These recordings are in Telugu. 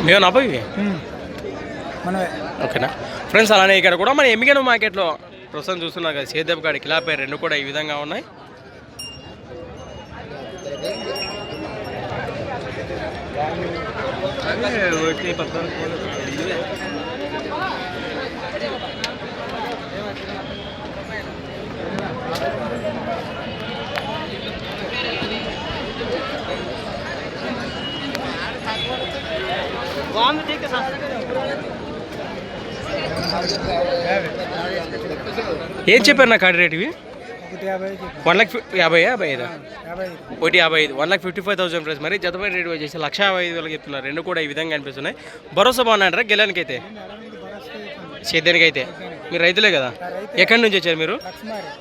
మేము అబ్బాయి ఇవి ఓకేనా ఫ్రెండ్స్. అలానే ఇక్కడ కూడా మన ఎమ్మిగనూరు మార్కెట్లో ప్రస్తుతం చూస్తున్నారు కదా, సేద్యపు కాడి కిలాపై రెండు కూడా ఈ విధంగా ఉన్నాయి. ఏం చెప్పారు నా కార్డు రేట్ ఇవి? 1,50,000 1,55,000 1,55,000 ప్రైస్. మరి జతపై రేటు వచ్చేసి 1,55,000 చెప్తున్నారు. రెండు కూడా ఈ విధంగా అనిపిస్తున్నాయి. భరోసా బాగున్నాయంటారా గెలానికి అయితే సేద్యానికి అయితే? మీరు రైతులే కదా, ఎక్కడి నుంచి వచ్చారు మీరు?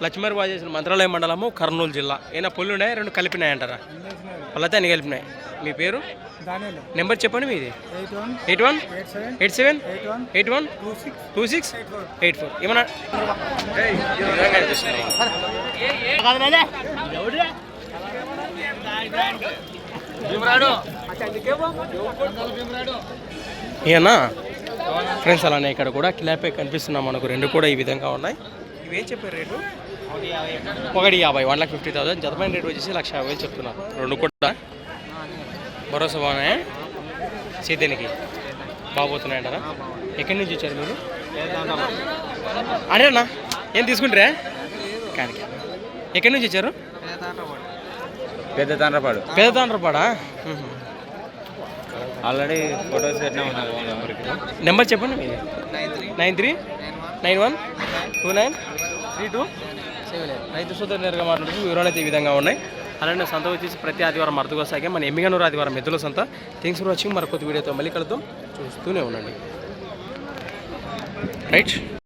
లక్ష్మీవారి బాగా చేసిన మంత్రాలయ మండలము కర్నూలు జిల్లా. ఏమైనా పొల్లు ఉన్నాయి రెండు కలిపినాయంటారా? వాళ్ళైతే అన్ని కలిపినాయి. మీ పేరు నెంబర్ చెప్పండి మీది? 818781812684. ఏమన్నా ఏనా ఫ్రెండ్స్. అలానే ఇక్కడ కూడా కిలాపై కనిపిస్తున్నాం మనకు. రెండు కూడా ఈ విధంగా ఉన్నాయి. ఇవేం చెప్పారు రేటు? 1,50,000 1,50,000. జతమైన రేటు వచ్చేసి 1,50,000 చెప్తున్నారు. రెండు కూడా భరోసా బాగున్నాయా? సేద్యానికి బాగుపోతున్నాయంటారా? ఎక్కడి నుంచి వచ్చారు మీరు? అరేనా ఏం తీసుకుంటారా? కానీ ఎక్కడి నుంచి వచ్చారు? పెద్ద తాండ్రపాడా. ఆల్రెడీ ఫొటోస్ నెంబర్ చెప్పండి మీది? 9391293278. రైతు సోదరు నేరుగా మాట్లాడుతూ వివరాలు అయితే ఈ విధంగా ఉన్నాయి. అలానే సంత వచ్చేసి ప్రతి ఆదివారం మరదుకొస్తాయి. మన ఎమ్మిగనూరు ఆదివారం ఎద్దుల సంత. Thanks for watching. మరొక వీడియోతో మళ్ళీ కలుద్దాం. చూస్తూనే ఉండండి. రైట్.